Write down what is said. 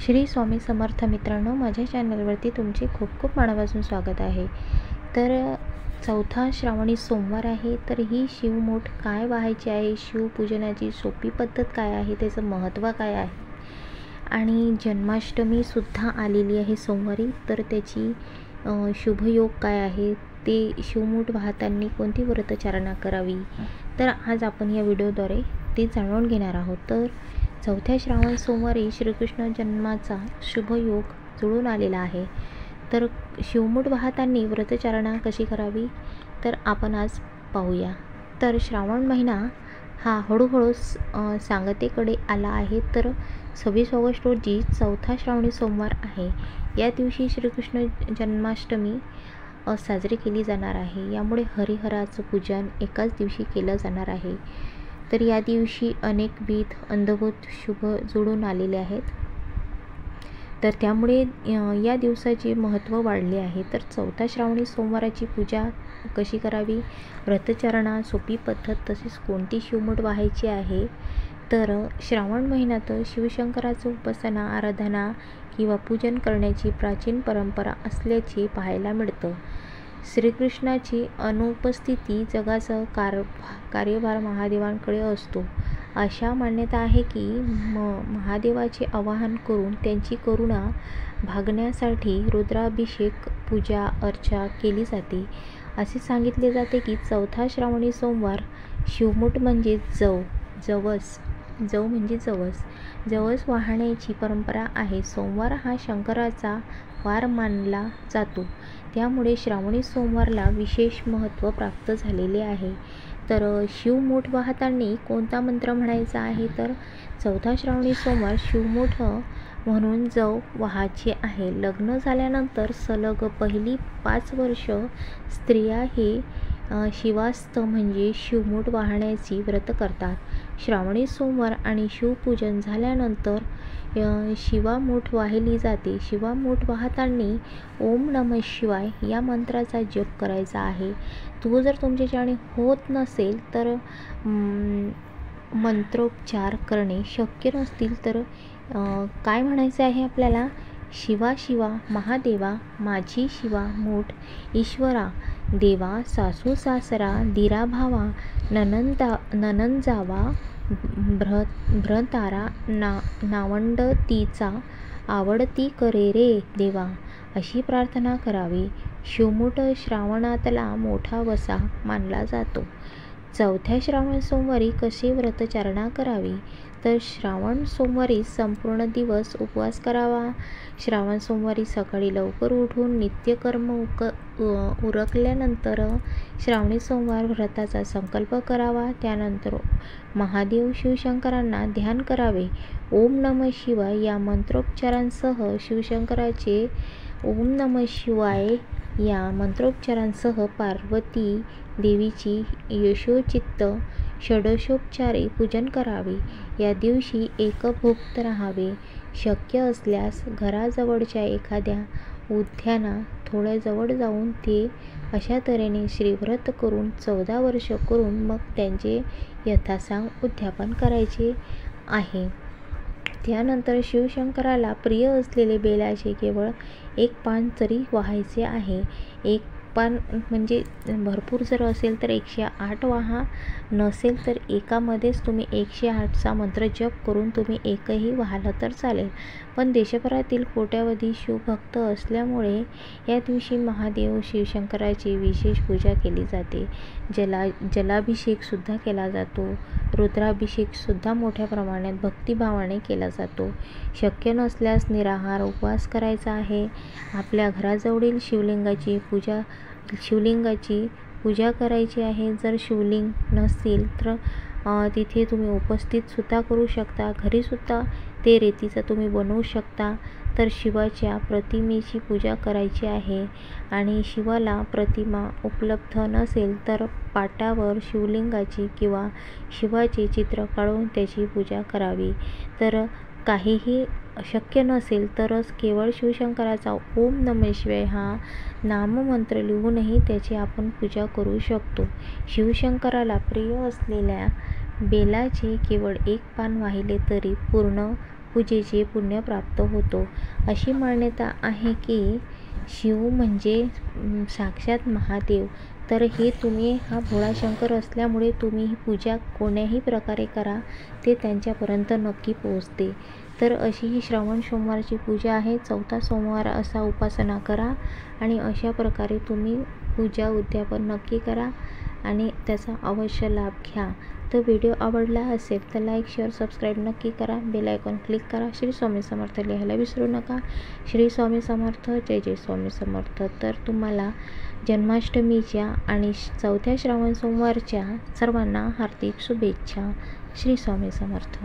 श्री स्वामी समर्थ मित्रांनो, माझ्या चॅनलवरती तुमचे खूप खूप मनापासून स्वागत आहे। तर चौथा श्रावणी सोमवार आहे। तर ही शिवमूठ काय वाहायची आहे, शिवपूजनाची सोपी पद्धत काय आहे, त्याचं महत्त्व काय आहे आणि जन्माष्टमीसुद्धा आलेली आहे सोमवारी। तर त्याची शुभयोग काय आहे, ते शिवमूठ वाहताना कोणती व्रतचारणा करावी, तर आज आपण या व्हिडिओद्वारे ते जाणून घेणार आहोत। तर चौथ्या श्रावण सोमवारी श्रीकृष्ण जन्माचा शुभयोग जुळून आलेला आहे। तर शिवमूठ वाहताना व्रतचारणा कशी करावी, तर आपण आज पाहूया। तर श्रावण महिना हा हळूहळू सांगतेकडे आला आहे। तर 26 ऑगस्ट रोजी चौथा श्रावणी सोमवार आहे। या दिवशी श्रीकृष्ण जन्माष्टमी साजरी केली जाणार आहे। यामुळे हरिहराचं पूजन एकाच दिवशी केलं जाणार आहे। तर या दिवशी अनेकविध अंधभूत शुभ जुळून आलेले आहेत। तर त्यामुळे या दिवसाचे महत्त्व वाढले आहे। तर चौथा श्रावणी सोमवाराची पूजा कशी करावी, व्रतचारणा, सोपी पद्धत, तसेच कोणती शिवमूठ वाहायची आहे। तर श्रावण महिन्यात शिवशंकराचं उपासना, आराधना किंवा पूजन करण्याची प्राचीन परंपरा असल्याचे पाहायला मिळतं। श्रीकृष्णाची अनुपस्थिती जगाचा कार्यभार महादेवांकडे असतो। अशा मान्यता आहे की महादेवाचे आवाहन करून त्यांची करुणा भागण्यासाठी रुद्राभिषेक, पूजा अर्चा केली जाते। असे सांगितले जाते की चौथा श्रावणी सोमवार शिवमूठ म्हणजे जवस वाहण्याची परंपरा आहे। सोमवार हा शंकराचा वार मानला जातो, त्यामुळे श्रावणी सोमवारला विशेष महत्त्व प्राप्त झालेले आहे। तर शिवमूठ वाहताना कोणता मंत्र म्हणायचा आहे, तर चौथा श्रावणी सोमवार शिवमूठ म्हणून जव वाहायचे आहे। लग्न झाल्यानंतर सलग पहिली 5 वर्ष स्त्रिया हे शिवास्त म्हणजे शिवमूठ वाहण्याची व्रत करतात। श्रावणी सोमवार आणि शिवपूजन झाल्यानंतर शिवामूठ वाहिली जाते। शिवामूठ वाहताना ओम नमः शिवाय या मंत्राचा जप करायचा आहे। तो जर तुमच्याच्याने होत नसेल तर मंत्रोच्चार करणे शक्य नसतील तर काय म्हणायचं आहे आपल्याला, शिवा शिवा महादेवा माझी शिवा मूठ, ईश्वरा देवा सासू सासरा दिरा भावा, ननंद जावा भ्रतारा नावंडतीचा आवडती करे रे देवा, अशी प्रार्थना करावी। शिवमूठ श्रावणातला मोठा वसा मानला जातो। चौथ्या श्रावण सोमवारी कशी व्रतचारणा करावी, तर श्रावण सोमवारी संपूर्ण दिवस उपवास करावा। श्रावण सोमवारी सकाळी लवकर उठून नित्यकर्म उरकल्यानंतर श्रावणी सोमवार व्रताचा संकल्प करावा। त्यानंतर महादेव शिवशंकरांना ध्यान करावे। ओम नमः शिवाय या मंत्रोच्चारांसह शिवशंकराचे ओम नमः शिवाय या मंत्रोच्चारांसह पार्वती देवीची यशोचित्त षोडशोपचारे पूजन करावे। या दिवशी एकभुक्त राहावे। शक्य असल्यास घराजवळच्या एखाद्या उद्याना थोड्या जवळ जाऊन ते अशा तऱ्हेने श्रीव्रत करून 14 वर्ष करून मग त्यांचे यथासांग उद्यापन करायचे आहे। त्यानंतर शिवशंकराला प्रिय असलेले बेलाचे केवळ एक पान तरी वाहायचे आहे। एक पान म्हणजे भरपूर जर असेल तर 108 वाहा, नसेल तर एकामध्येच तुम्ही 108चा मंत्र जप करून तुम्ही एकही वाहलं तर चालेल। पण देशभरातील कोट्यावधी शिवभक्त असल्यामुळे या दिवशी महादेव शिवशंकराची विशेष पूजा केली जाते। जलाभिषेकसुद्धा केला जातो। रुद्राभिषेकसुद्धा मोठ्या प्रमाणात भक्तिभावाने केला जातो। शक्य नसल्यास निराहार उपवास करायचा आहे। आपल्या घराजवळील शिवलिंगाची पूजा करायची आहे। जर शिवलिंग नसतील तर तिथे तुम्ही उपस्थितसुद्धा करू शकता। घरीसुद्धा ते रेतीचं तुम्ही बनवू शकता। तर शिवाच्या प्रतिमेची पूजा करायची आहे आणि शिवाला प्रतिमा उपलब्ध नसेल तर पाटावर शिवलिंगाची किंवा शिवाचे चित्र काढून त्याची पूजा करावी। तर काहीही शक्य नसेल तरच केवळ शिवशंकराचा ओम नमः शिवाय हा नाममंत्र लिहूनही त्याची आपण पूजा करू शकतो। शिवशंकराला प्रिय असलेल्या बेलाचे केवळ एक पान वाहिले तरी पूर्ण पूजेचे पुण्य प्राप्त होतो. अशी मान्यता आहे की शिव म्हणजे साक्षात महादेव. तर हे तुम्ही हा भोळाशंकर असल्यामुळे तुम्ही ही पूजा कोण्याही प्रकारे करा, ते त्यांच्यापर्यंत नक्की पोहोचते. तर अशी ही श्रावण सोमवारची पूजा आहे. 4था सोमवार असा उपासना करा आणि अशा प्रकारे तुम्ही पूजा उद्यापन नक्की करा आणि त्याचा अवश्य लाभ घ्या. तर व्हिडिओ आवडला असेल तर लाईक, शेअर, सबस्क्राईब नक्की करा. बेल आयकॉन क्लिक करा. श्री स्वामी समर्थ लिहायला विसरू नका. श्री स्वामी समर्थ. जय जय स्वामी समर्थ. तर तुम्हाला जन्माष्टमीच्या आणि 4थ्या श्रावण सोमवारच्या सर्वांना हार्दिक शुभेच्छा. श्री स्वामी समर्थ.